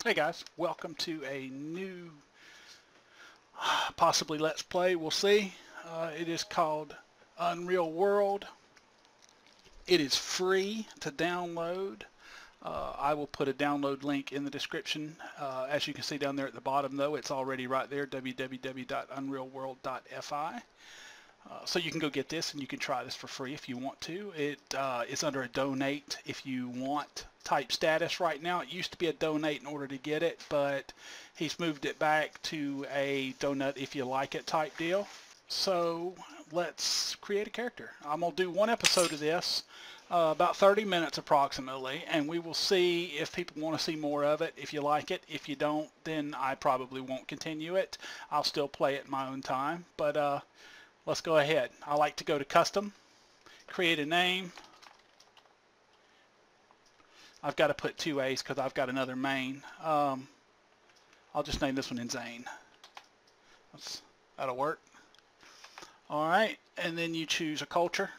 Hey guys, welcome to a new, possibly Let's Play. We'll see. It is called Unreal World. It is free to download. I will put a download link in the description. As you can see down there at the bottom, though, it's already right there, www.unrealworld.fi. So you can go get this and you can try this for free if you want to. It is under a donate if you want type status right now. It used to be a donate in order to get it, but he's moved it back to a donut if you like it type deal. So let's create a character. I'm going to do one episode of this, about 30 minutes approximately, and we will see if people want to see more of it. If you like it, if you don't, then I probably won't continue it. I'll still play it in my own time, but let's go ahead. I like to go to custom, create a name. I've got to put 2 A's because I've got another main. I'll just name this one Inzainia. That'll work. Alright, and then you choose a culture.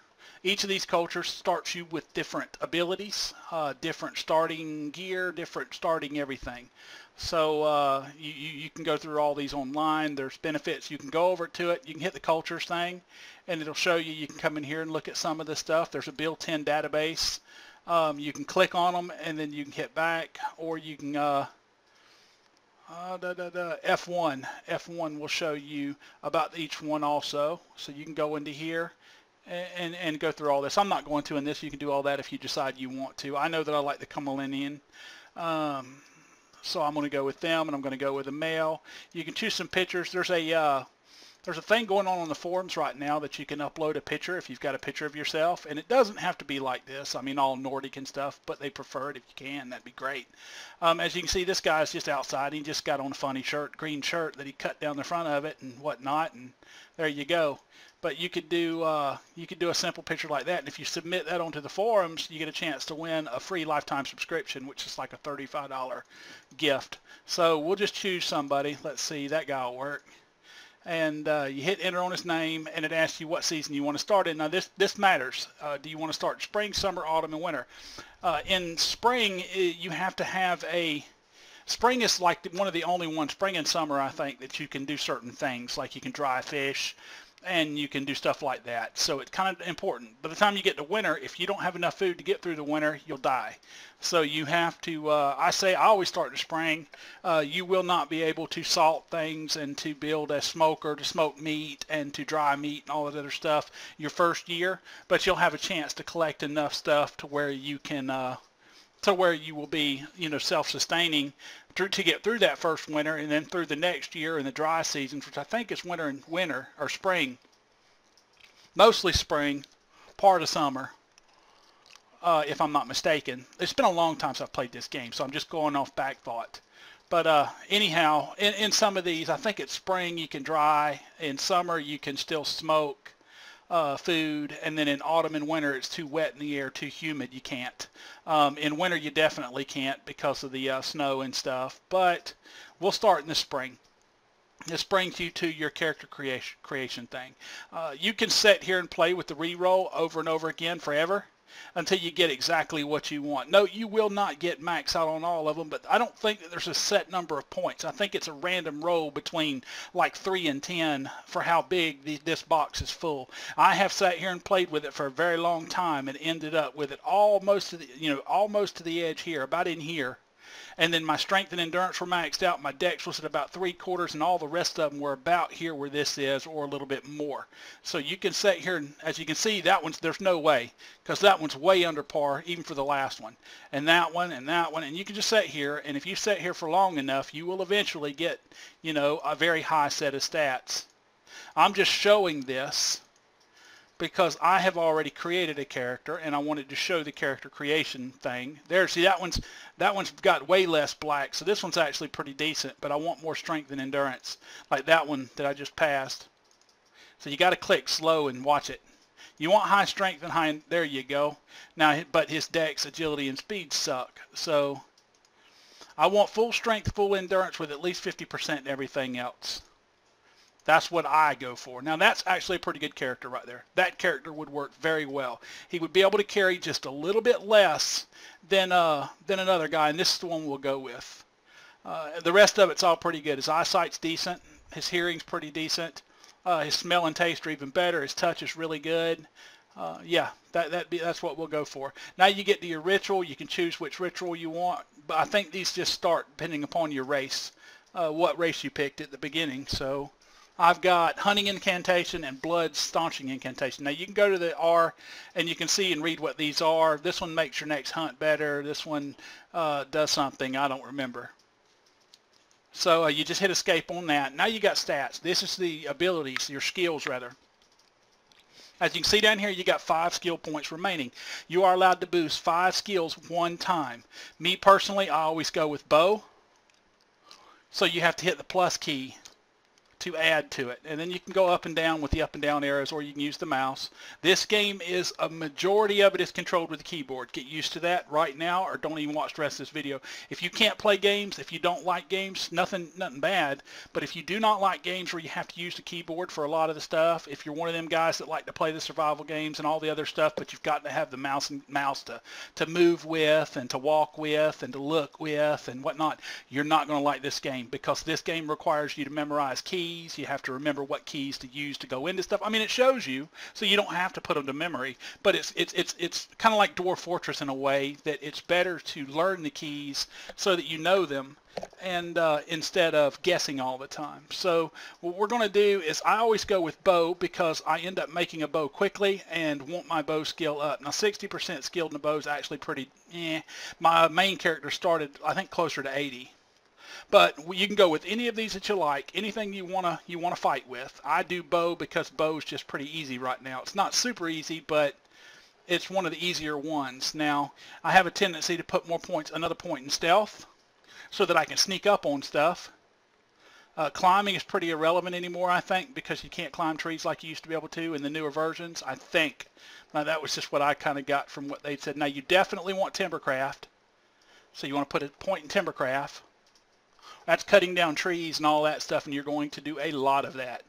Each of these cultures starts you with different abilities, different starting gear, different starting everything. So you can go through all these online. There's benefits. You can go over to it. You can hit the cultures thing, and it'll show you. You can come in here and look at some of this stuff. There's a built-in database. You can click on them, and then you can hit back, or you can F1. F1 will show you about each one also. So you can go into here and go through all this. I'm not going to in this. You can do all that if you decide you want to. I know that I like the chameleon. So I'm going to go with them, and I'm going to go with a male. You can choose some pictures. There's a thing going on the forums right now that you can upload a picture if you've got a picture of yourself, and it doesn't have to be like this. I mean, all Nordic and stuff, but they prefer it if you can. That'd be great. As you can see, this guy's just outside. He just got on a funny shirt, green shirt that he cut down the front of it and whatnot, and there you go. But you could do a simple picture like that, and if you submit that onto the forums, you get a chance to win a free lifetime subscription, which is like a $35 gift. So we'll just choose somebody. Let's see, that guy will work. And you hit enter on his name, and it asks you what season you want to start in. Now this matters. Do you want to start spring, summer, autumn, and winter? In spring, you have to have a... Spring is like one of the only ones, spring and summer, I think, that you can do certain things, like you can dry fish, and you can do stuff like that. So it's kind of important. By the time you get to winter, if you don't have enough food to get through the winter, you'll die. So you have to, I always start in spring. You will not be able to salt things and to build a smoker to smoke meat and to dry meat and all that other stuff your first year, but you'll have a chance to collect enough stuff to where you can, to where you will be, self-sustaining to get through that first winter, and then through the next year in the dry seasons, which I think is winter or spring, mostly spring, part of summer, if I'm not mistaken. It's been a long time since I've played this game, so I'm just going off back thought. But anyhow, in some of these, I think it's spring you can dry, in summer you can still smoke food, and then in autumn and winter it's too wet in the air, too humid, you can't. In winter you definitely can't because of the snow and stuff, but we'll start in the spring. This brings you to your character creation thing. You can sit here and play with the reroll over and over again forever until you get exactly what you want. No, you will not get max out on all of them, but I don't think that there's a set number of points. I think it's a random roll between like 3 and 10 for how big this box is full. I have sat here and played with it for a very long time and ended up with it almost to the, almost to the edge here, about in here. And then my strength and endurance were maxed out. My dex was at about 3/4, and all the rest of them were about here where this is, or a little bit more. So you can sit here, and as you can see, that one's, there's no way, because that one's way under par, even for the last one. And that one, and that one, and you can just sit here, and if you sit here for long enough, you will eventually get, a very high set of stats. I'm just showing this because I have already created a character, and I wanted to show the character creation thing. There, see, that one's got way less black, so this one's actually pretty decent, but I want more strength and endurance, like that one that I just passed. So you got to click slow and watch it. You want high strength and high, there you go. Now, but his dex, agility, and speed suck, so I want full strength, full endurance with at least 50% and everything else. That's what I go for. Now that's actually a pretty good character right there. That character would work very well. He would be able to carry just a little bit less than another guy, and this is the one we'll go with. The rest of it's all pretty good. His eyesight's decent. His hearing's pretty decent. His smell and taste are even better. His touch is really good. Yeah, that's what we'll go for. Now you get to your ritual. You can choose which ritual you want, but I think these just start depending upon your race, what race you picked at the beginning. So I've got hunting incantation and blood staunching incantation. Now you can go to the R and you can see and read what these are. This one makes your next hunt better. This one does something I don't remember. So you just hit escape on that. Now you got stats. This is the abilities, your skills rather. As you can see down here, you got 5 skill points remaining. You are allowed to boost 5 skills one time. Me personally, I always go with bow. So you have to hit the plus key to add to it, and then you can go up and down with the up and down arrows, or you can use the mouse. This game is a majority of it is controlled with the keyboard. Get used to that right now, or don't even watch the rest of this video. If you can't play games, if you don't like games, nothing bad, but if you do not like games where you have to use the keyboard for a lot of the stuff, if you're one of them guys that like to play the survival games and all the other stuff, but you've got to have the mouse to move with and to walk with and to look with and whatnot, you're not going to like this game, because this game requires you to memorize keys. You have to remember what keys to use to go into stuff. I mean, it shows you, so you don't have to put them to memory, but it's kind of like Dwarf Fortress in a way that it's better to learn the keys so that you know them, and instead of guessing all the time. So what we're going to do is I always go with bow, because I end up making a bow quickly and want my bow skill up. Now 60% skilled in the bow is actually pretty My main character started, I think, closer to 80. But you can go with any of these that you like, anything you wanna fight with. I do bow because bow's just pretty easy right now. It's not super easy, but it's one of the easier ones. Now I have a tendency to put another point in stealth, so that I can sneak up on stuff. Climbing is pretty irrelevant anymore, I think, because you can't climb trees like you used to be able to in the newer versions, I think. Now that was just what I kind of got from what they said. Now you definitely want timbercraft, so you want to put a point in timbercraft. That's cutting down trees and all that stuff, and you're going to do a lot of that.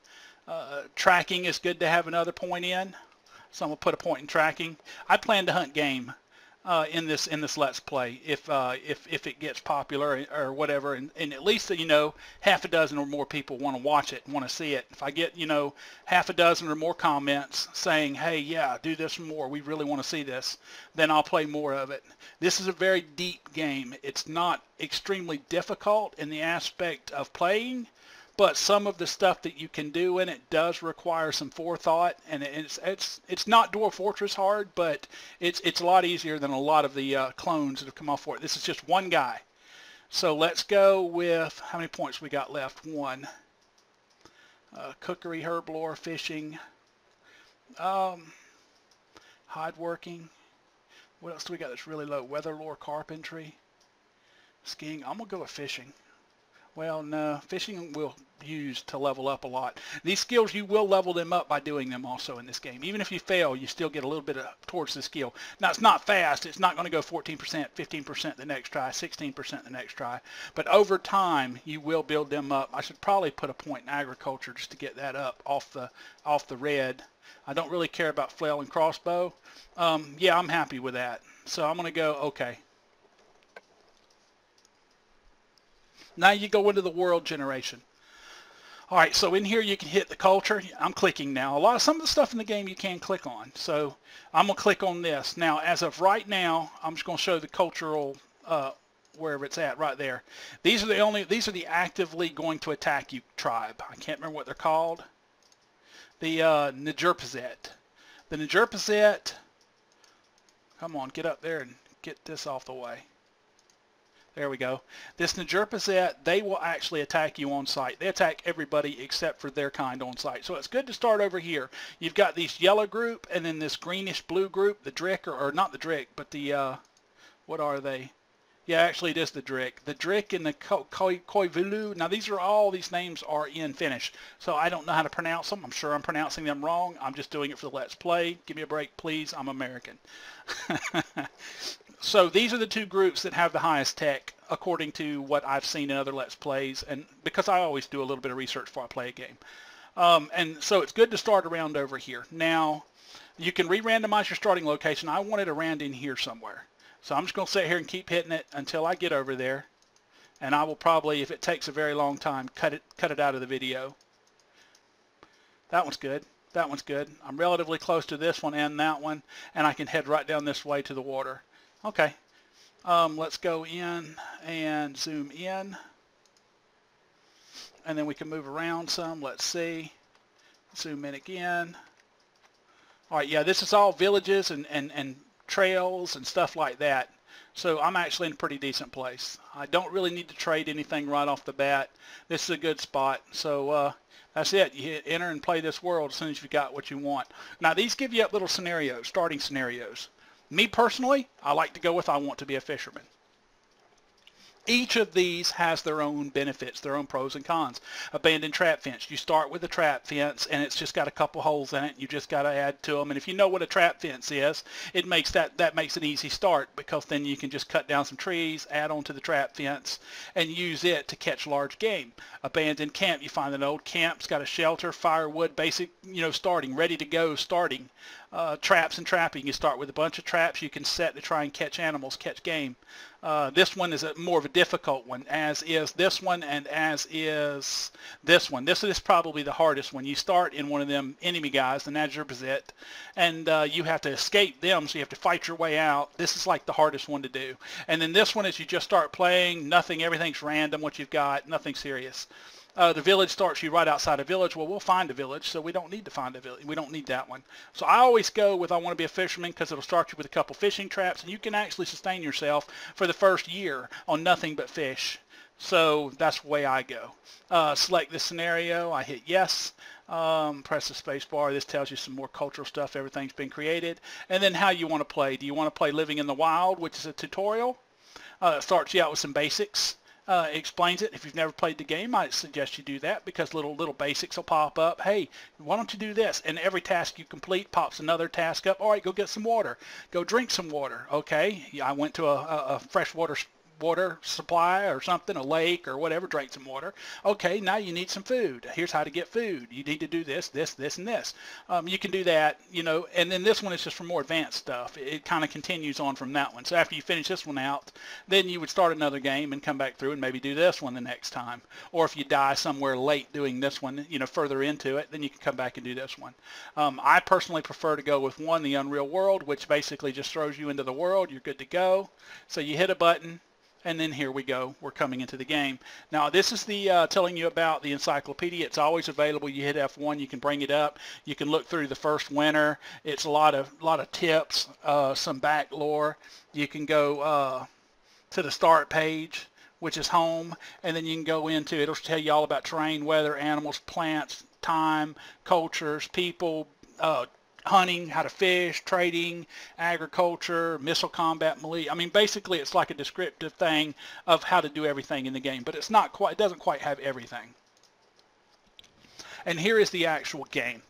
Tracking is good to have another point in, so I'm going to put a point in tracking. I plan to hunt game in this Let's Play if it gets popular or whatever, and at least, you know, half a dozen or more people want to watch it, want to see it. If I get, you know, half a dozen or more comments saying, hey, yeah, do this more, we really want to see this, then I'll play more of it. This is a very deep game. It's not extremely difficult in the aspect of playing, but some of the stuff that you can do in it does require some forethought, and it's not Dwarf Fortress hard, but it's a lot easier than a lot of the clones that have come off for it. This is just one guy. So let's go with, how many points we got left? 1. Cookery, herb lore, fishing, hide working. What else do we got that's really low? Weather lore, carpentry, skiing. I'm gonna go with fishing. Well, no, fishing will use to level up a lot. These skills, you will level them up by doing them also in this game. Even if you fail, you still get a little bit towards the skill. Now, it's not fast. It's not going to go 14%, 15% the next try, 16% the next try. But over time, you will build them up. I should probably put a point in agriculture just to get that up off the red. I don't really care about flail and crossbow. Yeah, I'm happy with that. So I'm going to go okay. Now you go into the world generation. All right, so in here you can hit the culture. I'm clicking now. Some of the stuff in the game you can click on. So I'm gonna click on this. Now, as of right now, I'm just gonna show the cultural wherever it's at right there. These are the actively going to attack you tribe. I can't remember what they're called. The Njerpzet. The Njerpzet. Come on, get up there and get this off the way. There we go. This Njerpzet, they will actually attack you on sight. They attack everybody except for their kind on sight. So it's good to start over here. You've got this yellow group and then this greenish blue group, the Drick, or not the Drick, but the, what are they? Yeah, actually it is the Drick. The Drick and the Koivilu. Now these names are in Finnish, so I don't know how to pronounce them. I'm sure I'm pronouncing them wrong. I'm just doing it for the Let's Play. Give me a break, please. I'm American. So these are the two groups that have the highest tech, according to what I've seen in other Let's Plays, and because I always do a little bit of research before I play a game. And so it's good to start around over here. Now, you can re-randomize your starting location. I want it around in here somewhere. So I'm just going to sit here and keep hitting it until I get over there. And I will probably, if it takes a very long time, cut it out of the video. That one's good. That one's good. I'm relatively close to this one and that one, and I can head right down this way to the water. Okay. Let's go in and zoom in, and then we can move around some. Let's see. Zoom in again. All right, yeah, this is all villages and trails and stuff like that. So I'm actually in a pretty decent place. I don't really need to trade anything right off the bat. This is a good spot. So that's it. You hit enter and play this world as soon as you got what you want. Now these give you up little scenarios, starting scenarios. Me personally, I like to go with I want to be a fisherman. Each of these has their own benefits, their own pros and cons. Abandoned trap fence. You start with a trap fence, and it's just got a couple holes in it. You just got to add to them. And if you know what a trap fence is, it makes that makes an easy start, because then you can just cut down some trees, add on to the trap fence, and use it to catch large game. Abandoned camp. You find an old camp. It's got a shelter, firewood, basic, starting, ready to go starting. Traps and trapping. You start with a bunch of traps you can set to try and catch animals, catch game. This one is more of a difficult one, as is this one and as is this one. This is probably the hardest one. You start in one of them enemy guys, the Najurbazit, and you have to escape them, so you have to fight your way out. This is like the hardest one to do. And then this one is you just start playing, nothing, everything's random what you've got, nothing serious. The village starts you right outside a village. Well, we'll find a village, so we don't need to find a village. We don't need that one. So I always go with I want to be a fisherman, because it'll start you with a couple fishing traps, and you can actually sustain yourself for the first year on nothing but fish. So that's the way I go. Select this scenario. I hit yes. Press the space bar. This tells you some more cultural stuff. Everything's been created. And then how you want to play. Do you want to play Living in the Wild, which is a tutorial? It starts you out with some basics. Explains it. If you've never played the game, I suggest you do that, because little basics will pop up. Hey, why don't you do this? And every task you complete pops another task up. All right, go get some water. Go drink some water. Okay, I went to a freshwater water supply or something, a lake or whatever, drank some water. Okay, now you need some food. Here's how to get food. You need to do this, this, this, and this. You can do that, and then this one is just for more advanced stuff. It kind of continues on from that one. So after you finish this one out, then you would start another game and come back through and maybe do this one the next time. Or if you die somewhere late doing this one, further into it, then you can come back and do this one. I personally prefer to go with one, the Unreal World, which basically just throws you into the world. You're good to go. So you hit a button, and then here we go. We're coming into the game. Now this is the telling you about the encyclopedia. It's always available. You hit F1, you can bring it up. You can look through the first winter. It's a lot of tips, some back lore. You can go to the start page, which is home, and then you can go into, it'll tell you all about terrain, weather, animals, plants, time, cultures, people, hunting, how to fish, trading, agriculture, missile combat, melee. I mean, basically it's like a descriptive thing of how to do everything in the game, but it's not quite, it doesn't quite have everything. And here is the actual game.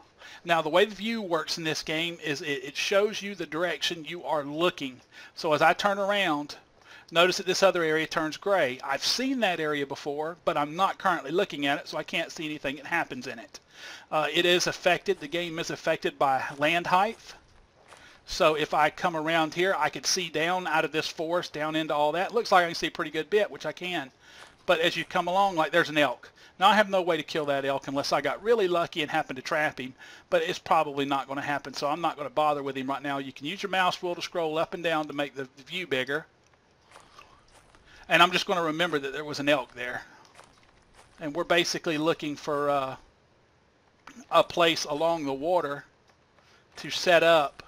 Now the way the view works in this game is it shows you the direction you are looking. So as I turn around, notice that this other area turns gray. I've seen that area before, but I'm not currently looking at it, so I can't see anything that happens in it. It is affected, the game is affected by land height. So if I come around here, I could see down out of this forest, down into all that. Looks like I can see a pretty good bit, which I can. But as you come along, like there's an elk. Now I have no way to kill that elk unless I got really lucky and happened to trap him, but it's probably not going to happen, so I'm not going to bother with him right now. You can use your mouse wheel to scroll up and down to make the view bigger. And I'm just going to remember that there was an elk there. And we're basically looking for a place along the water to set up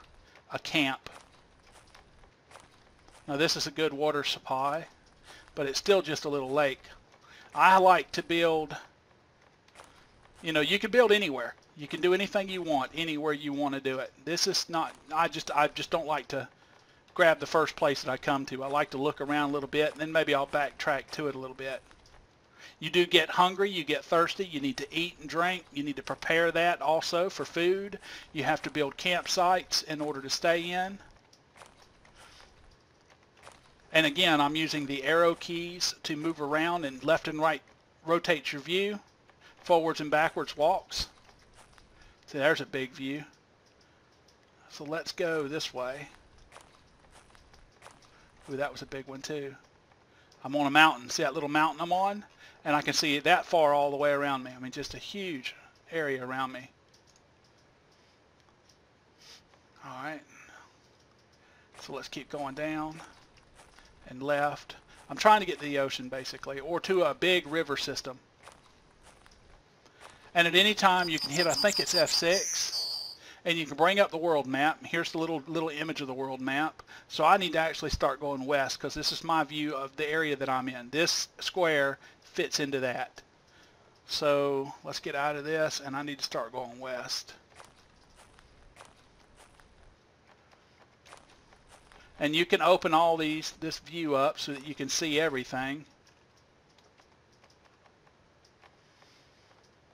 a camp. Now this is a good water supply, but it's still just a little lake. I like to build, you can build anywhere. You can do anything you want, anywhere you want to do it. This is not, I just don't like to grab the first place that I come to. I like to look around a little bit, and then maybe I'll backtrack to it a little bit. You do get hungry, you get thirsty, you need to eat and drink, you need to prepare that also for food. You have to build campsites in order to stay in. And again, I'm using the arrow keys to move around, and left and right rotates your view. Forwards and backwards walks. See, there's a big view. So let's go this way. Ooh, that was a big one too. I'm on a mountain. See that little mountain I'm on? And I can see it that far all the way around me. I mean, just a huge area around me. All right. So let's keep going down and left. I'm trying to get to the ocean, basically, or to a big river system. And at any time you can hit, I think it's F6, and you can bring up the world map. Here's the little image of the world map. So I need to actually start going west because this is my view of the area that I'm in. This square fits into that. So let's get out of this, and I need to start going west. And you can open all this view up so that you can see everything.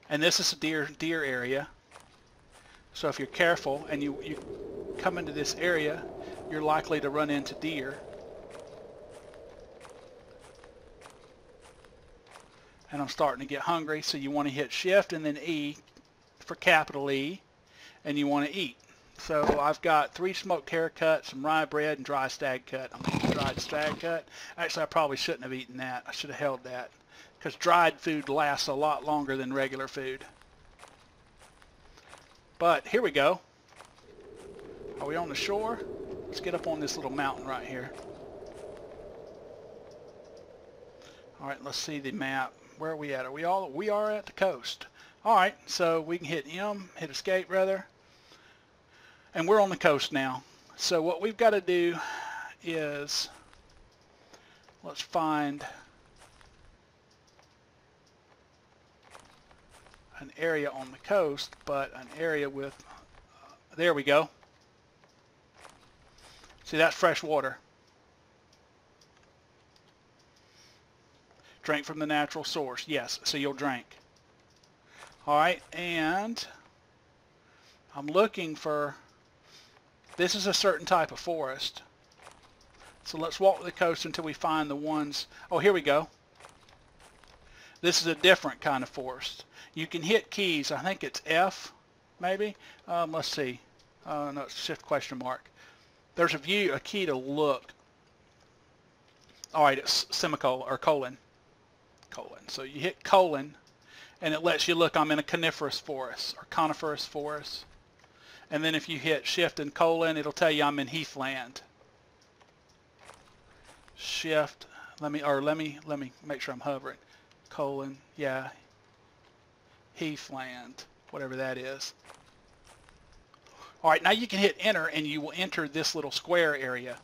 And this is a deer area. So if you're careful and you come into this area, you're likely to run into deer. And I'm starting to get hungry, so you want to hit Shift and then E for capital E, and you want to eat. So I've got 3 smoked hare cuts, some rye bread, and dry stag cut. I'm eating dried stag cut. Actually, I probably shouldn't have eaten that. I should have held that, because dried food lasts a lot longer than regular food. But here we go. Are we on the shore? Let's get up on this little mountain right here. All right, let's see the map. Where are we at? We are at the coast. All right, so we can hit M, hit escape rather. And we're on the coast now. So what we've got to do is, let's find an area on the coast, but an area with, there we go. See, that's fresh water. Drink from the natural source. Yes, so you'll drink. All right, and I'm looking for, this is a certain type of forest. So let's walk the coast until we find the ones. Oh, here we go. This is a different kind of forest. You can hit keys. I think it's F, maybe. Let's see. No, it's shift question mark. There's a key to look. All right, it's semicolon or colon. So you hit colon, and it lets you look. I'm in a coniferous forest or coniferous forest. And then if you hit shift and colon, it'll tell you I'm in heathland. Shift, let me make sure I'm hovering. Colon, yeah, heathland, whatever that is. All right, now you can hit enter, and you will enter this little square area.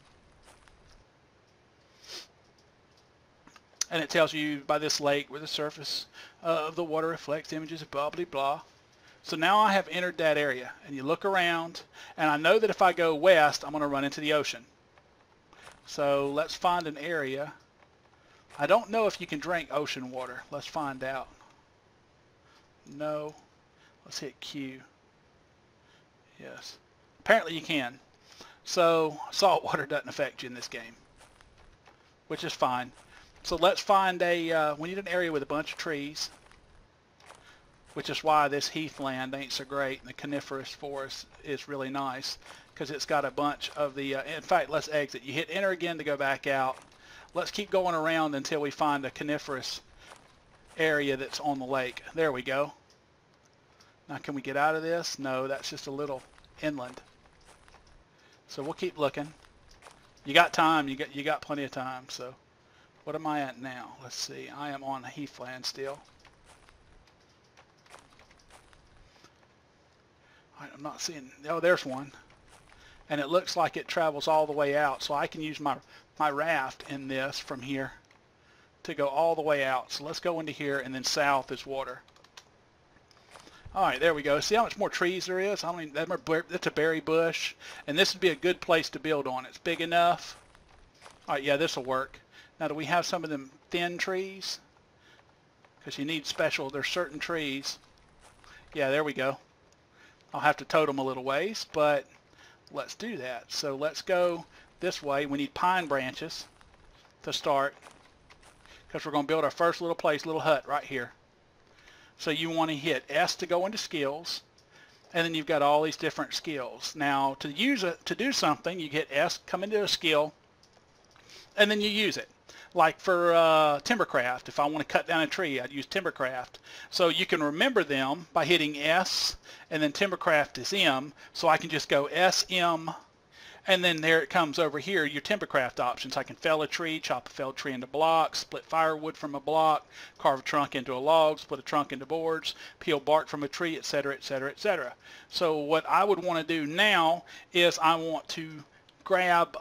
And it tells you by this lake where the surface of the water reflects images of blah, blah, blah. So now I have entered that area, and you look around, and I know that if I go west, I'm going to run into the ocean. So let's find an area. I don't know if you can drink ocean water. Let's find out. No. Let's hit Q. Yes. Apparently you can. So salt water doesn't affect you in this game, which is fine. So let's find we need an area with a bunch of trees, which is why this heathland ain't so great. And the coniferous forest is really nice because it's got a bunch of the, in fact, let's exit. You hit enter again to go back out. Let's keep going around until we find a coniferous area that's on the lake. There we go. Now can we get out of this? No, that's just a little inland. So we'll keep looking. You got time. You got plenty of time. So what am I at now? Let's see. I am on heathland still. I'm not seeing, oh, there's one. And it looks like it travels all the way out. So I can use my raft in this from here to go all the way out. So let's go into here, and then south is water. All right, there we go. See how much more trees there is? I mean, that's a berry bush. And this would be a good place to build on. It's big enough. All right, yeah, this will work. Now, do we have some of them thin trees? Because you need special, there's certain trees. Yeah, there we go. I'll have to tote them a little ways, but let's do that. So let's go this way. We need pine branches to start because we're going to build our first little place, little hut right here. So you want to hit S to go into skills, and then you've got all these different skills. Now to do something, you hit S, come into a skill, and then you use it. like for Timbercraft. If I want to cut down a tree, I'd use Timbercraft. So you can remember them by hitting S, and then Timbercraft is M, so I can just go SM, and then there it comes over here, your Timbercraft options. I can fell a tree, chop a felled tree into blocks, split firewood from a block, carve a trunk into a log, split a trunk into boards, peel bark from a tree, etc., etc., etc. So what I would want to do now is I want to grab,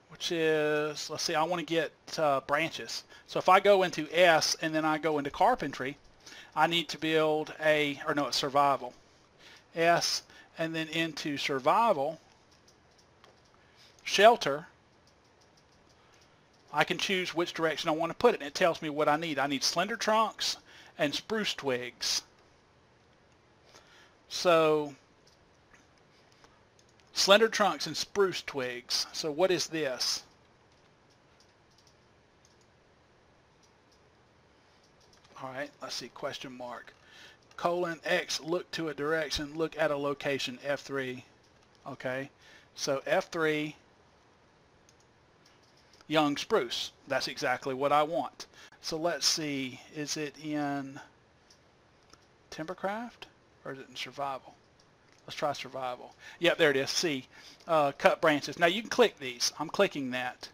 which is, let's see, I want to get branches. So if I go into S and then I go into carpentry, I need to build a, or no, it's survival. S, and then into survival, shelter, I can choose which direction I want to put it, and it tells me what I need. I need slender trunks and spruce twigs. So slender trunks and spruce twigs. So what is this? All right, let's see, question mark. Colon X, look to a direction, look at a location, F3. Okay, so F3, young spruce. That's exactly what I want. So let's see, is it in Timbercraft or is it in survival? Let's try survival. Yep, there it is. See, cut branches. Now you can click these. I'm clicking that.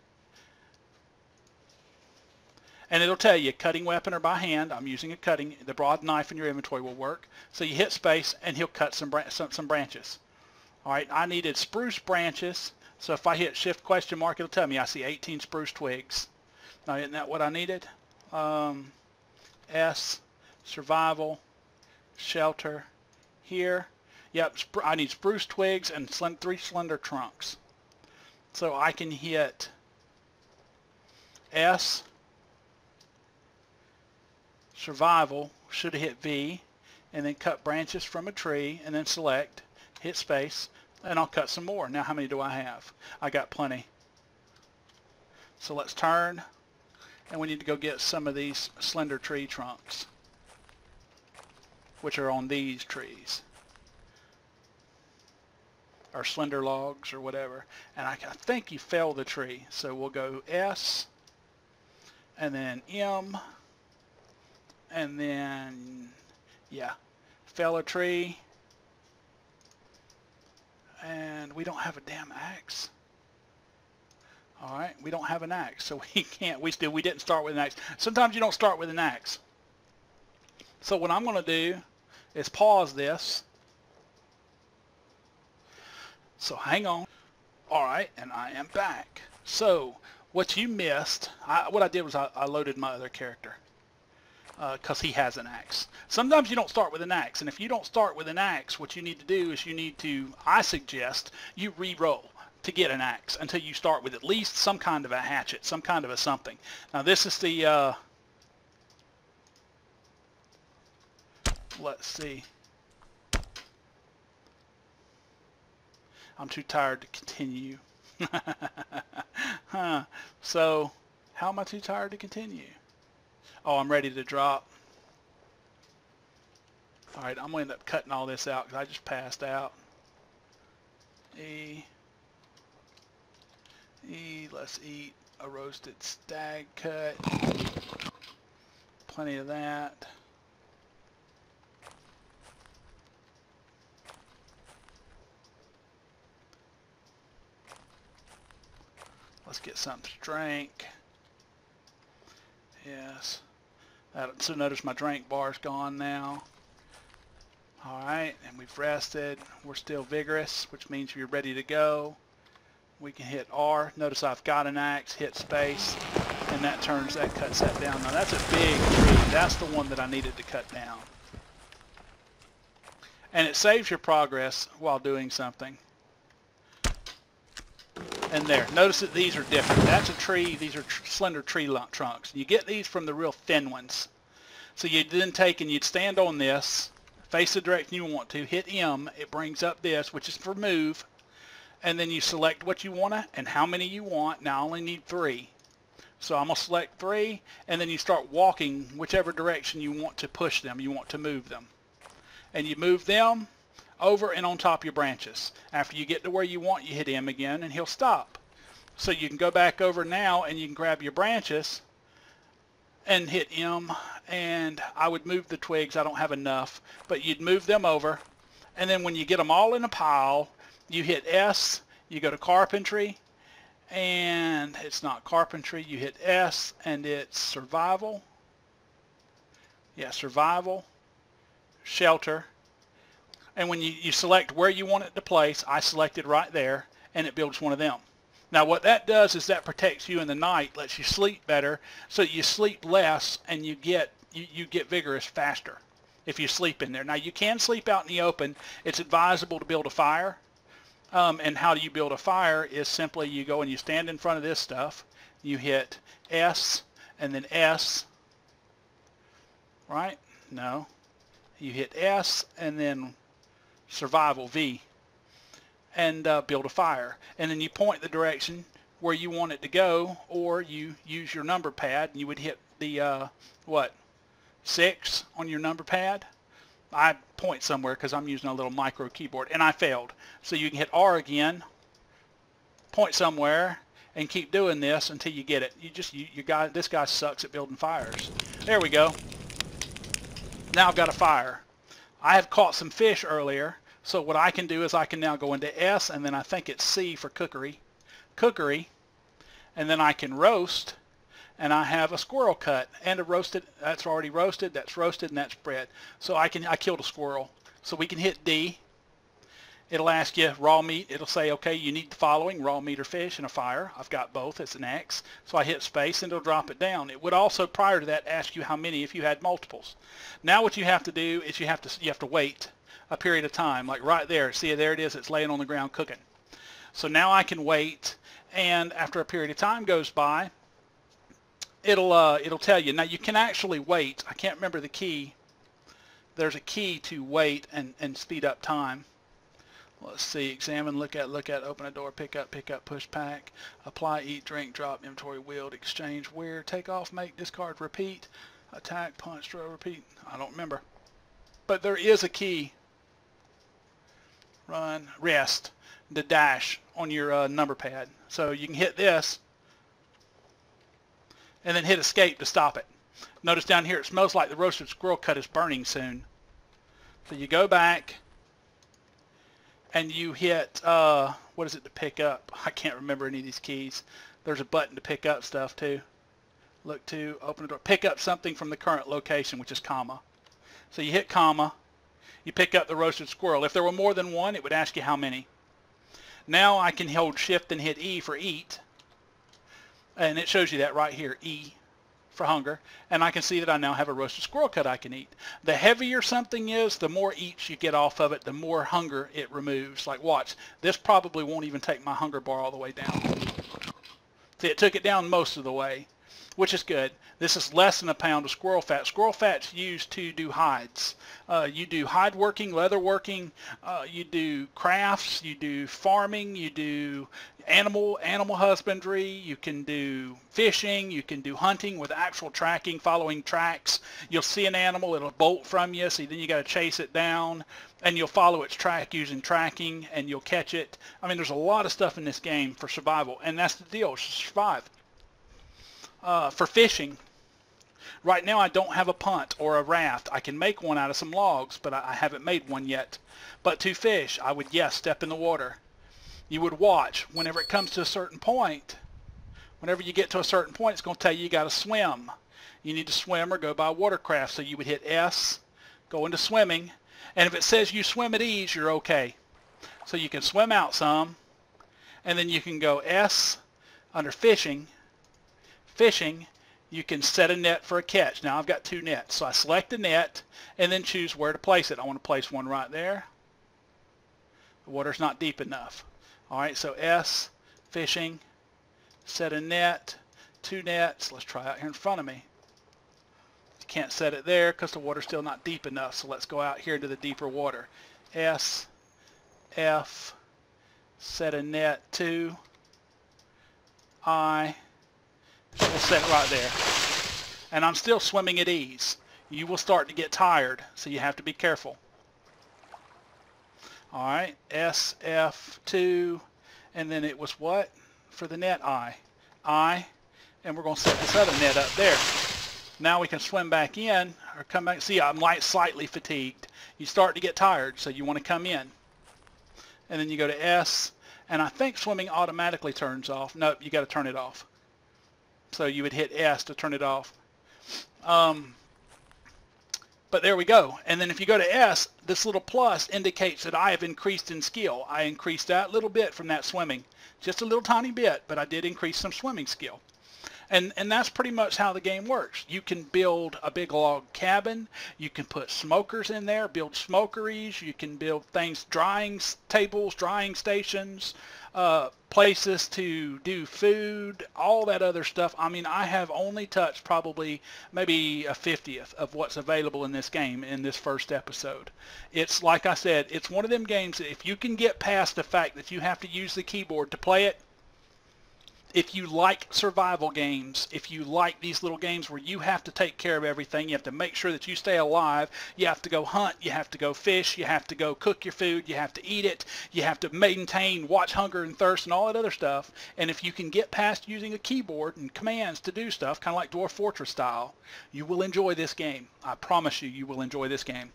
And it'll tell you cutting weapon or by hand. I'm using a cutting. The broad knife in your inventory will work. So you hit space and he'll cut some branches. All right, I needed spruce branches. So if I hit shift question mark, it'll tell me I see 18 spruce twigs. Now isn't that what I needed? S, survival, shelter, here. Yep, I need spruce twigs and 3 slender trunks. So I can hit S, survival, should have hit V, and then cut branches from a tree, and then select, hit space, and I'll cut some more. Now how many do I have? I got plenty. So let's turn, and we need to go get some of these slender tree trunks, which are on these trees, or slender logs or whatever. And I think you fell the tree, so we'll go S, and then M, and then, yeah, fell a tree, and we don't have a damn axe. All right, we don't have an axe, so we can't, we didn't start with an axe. Sometimes you don't start with an axe. So what I'm going to do is pause this. So hang on. All right, and I am back. So what you missed, what I did was I loaded my other character. Because he has an axe. Sometimes you don't start with an axe, and if you don't start with an axe, what you need to do is you need to, I suggest, you re-roll to get an axe until you start with at least some kind of a hatchet, some kind of a something. Now this is the, let's see. I'm too tired to continue. So, how am I too tired to continue? Oh, I'm ready to drop. All right, I'm going to end up cutting all this out because I just passed out. Let's eat a roasted stag cut. Plenty of that. Let's get something to drink. Yes. So notice my drink bar's gone now. Alright, and we've rested. We're still vigorous, which means we're ready to go. We can hit R. Notice I've got an axe, hit space, and that cuts that down. Now that's a big tree. That's the one that I needed to cut down. And it saves your progress while doing something. And there, notice that these are different. That's a tree, these are slender tree trunks. You get these from the real thin ones. So you'd then take and you'd stand on this, face the direction you want to, hit M, it brings up this, which is for move, and then you select what you want to and how many you want. Now I only need 3. So I'm going to select 3, and then you start walking whichever direction you want to push them, you want to move them. And you move them over and on top of your branches. After you get to where you want, you hit M again and he'll stop. So you can go back over now and you can grab your branches and hit M, and I would move the twigs. I don't have enough, but you'd move them over, and then when you get them all in a pile, you hit S, you go to carpentry, and it's not carpentry, you hit S and it's survival. Yeah, survival, shelter, and when you select where you want it to place, I selected right there, and it builds one of them. Now what that does is that protects you in the night, lets you sleep better, so you sleep less and you get vigorous faster if you sleep in there. Now you can sleep out in the open. It's advisable to build a fire. And how do you build a fire is simply you go and you stand in front of this stuff, you hit S and then S, right? No. You hit S and then survival, V, and build a fire. And then you point the direction where you want it to go, or you use your number pad and you would hit the, 6 on your number pad. I point somewhere because I'm using a little micro keyboard, and I failed. So you can hit R again, point somewhere, and keep doing this until you get it. This guy sucks at building fires. There we go. Now I've got a fire. I have caught some fish earlier, so what I can do is I can now go into S, and then I think it's C for cookery, and then I can roast. And I have a squirrel cut and a roasted. That's already roasted. That's roasted, and that's bread. So I killed a squirrel. So we can hit D. It'll ask you raw meat. It'll say, okay, you need the following: raw meat or fish and a fire. I've got both. It's an X. So I hit space, and it'll drop it down. It would also, prior to that, ask you how many if you had multiples. Now what you have to do is you have to wait a period of time, like right there. See, there it is. It's laying on the ground cooking. So now I can wait, and after a period of time goes by, it'll tell you. Now you can actually wait. I can't remember the key. There's a key to wait and speed up time. Let's see. Examine, look at, open a door, pick up, push pack, apply, eat, drink, drop, inventory, wield, exchange, wear, take off, make, discard, repeat, attack, punch, throw, repeat. I don't remember. But there is a key. Run, rest, the dash on your number pad. So you can hit this and then hit escape to stop it. Notice down here it smells like the roasted squirrel cut is burning soon. So you go back and you hit, what is it to pick up? I can't remember any of these keys. There's a button to pick up stuff too. Look to, open the door, pick up something from the current location, which is comma. So you hit comma, you pick up the roasted squirrel. If there were more than one, it would ask you how many. Now I can hold shift and hit E for eat. And it shows you that right here, E for hunger, and I can see that I now have a roasted squirrel cut I can eat. The heavier something is, the more eats you get off of it, the more hunger it removes. Like watch, this probably won't even take my hunger bar all the way down. See, it took it down most of the way, which is good. This is less than a pound of squirrel fat. Squirrel fat's used to do hides. You do hide working, leather working, you do crafts, you do farming, you do animal husbandry, you can do fishing, you can do hunting with actual tracking, following tracks. You'll see an animal, it'll bolt from you, so then you got to chase it down, and you'll follow its track using tracking, and you'll catch it. I mean, there's a lot of stuff in this game for survival, and that's the deal, it's to survive. For fishing, right now I don't have a punt or a raft. I can make one out of some logs, but I haven't made one yet. But to fish, I would, yes, step in the water. You would watch. Whenever it comes to a certain point, whenever you get to a certain point, it's going to tell you got to swim. You need to swim or go by watercraft. So you would hit S, go into swimming, and if it says you swim at ease, you're okay. So you can swim out some, and then you can go S under fishing. Fishing, you can set a net for a catch. Now I've got 2 nets, so I select the net and then choose where to place it. I want to place one right there. The water's not deep enough. Alright, so S, fishing, set a net, 2 nets. Let's try out here in front of me. You can't set it there because the water's still not deep enough, so let's go out here into the deeper water. S, F, set a net, 2, I, we'll set it right there. And I'm still swimming at ease. You will start to get tired, so you have to be careful. Alright, S, F, 2, and then it was what? for the net, I, and we're going to set this other net up there. Now we can swim back in or come back. See, I'm slightly fatigued. You start to get tired, so you want to come in. And then you go to S, and I think swimming automatically turns off. Nope, you got to turn it off. So you would hit S to turn it off. But there we go. And then if you go to S, this little plus indicates that I have increased in skill. I increased that little bit from that swimming. Just a little tiny bit, but I did increase some swimming skill. And that's pretty much how the game works. You can build a big log cabin. You can put smokers in there, build smokeries. You can build things, drying tables, drying stations, places to do food, all that other stuff. I mean, I have only touched probably maybe a 50th of what's available in this game in this first episode. It's, like I said, it's one of them games that if you can get past the fact that you have to use the keyboard to play it, if you like survival games, if you like these little games where you have to take care of everything, you have to make sure that you stay alive, you have to go hunt, you have to go fish, you have to go cook your food, you have to eat it, you have to maintain, watch hunger and thirst and all that other stuff, and if you can get past using a keyboard and commands to do stuff, kind of like Dwarf Fortress style, you will enjoy this game. I promise you, you will enjoy this game.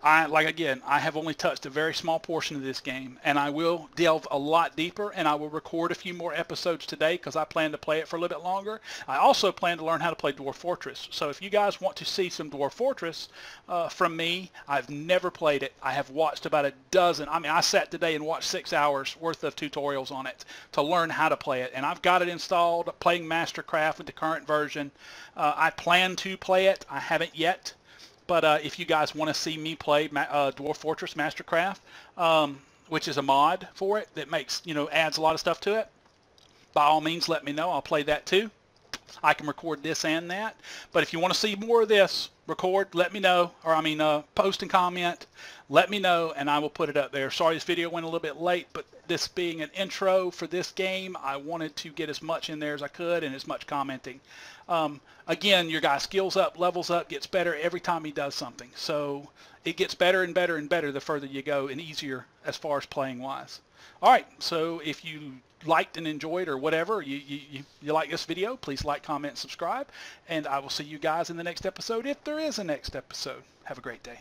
I have only touched a very small portion of this game, and I will delve a lot deeper, and I will record a few more episodes today because I plan to play it for a little bit longer. I also plan to learn how to play Dwarf Fortress. So if you guys want to see some Dwarf Fortress from me, I've never played it. I have watched about a dozen. I mean, I sat today and watched 6 hours worth of tutorials on it to learn how to play it, and I've got it installed, playing Mastercraft with the current version. I plan to play it. I haven't yet. But if you guys want to see me play Dwarf Fortress Mastercraft, which is a mod for it that makes, adds a lot of stuff to it, by all means, let me know. I'll play that too. I can record this and that. But if you want to see more of this, record, let me know, or post and comment, let me know, and I will put it up there. Sorry this video went a little bit late, but this being an intro for this game, I wanted to get as much in there as I could and as much commenting. Again, your guy skills up, levels up, gets better every time he does something. So it gets better and better and better the further you go, and easier as far as playing wise. All right, so if you liked and enjoyed or whatever, you like this video, please like, comment, subscribe, and I will see you guys in the next episode if there is a next episode. Have a great day.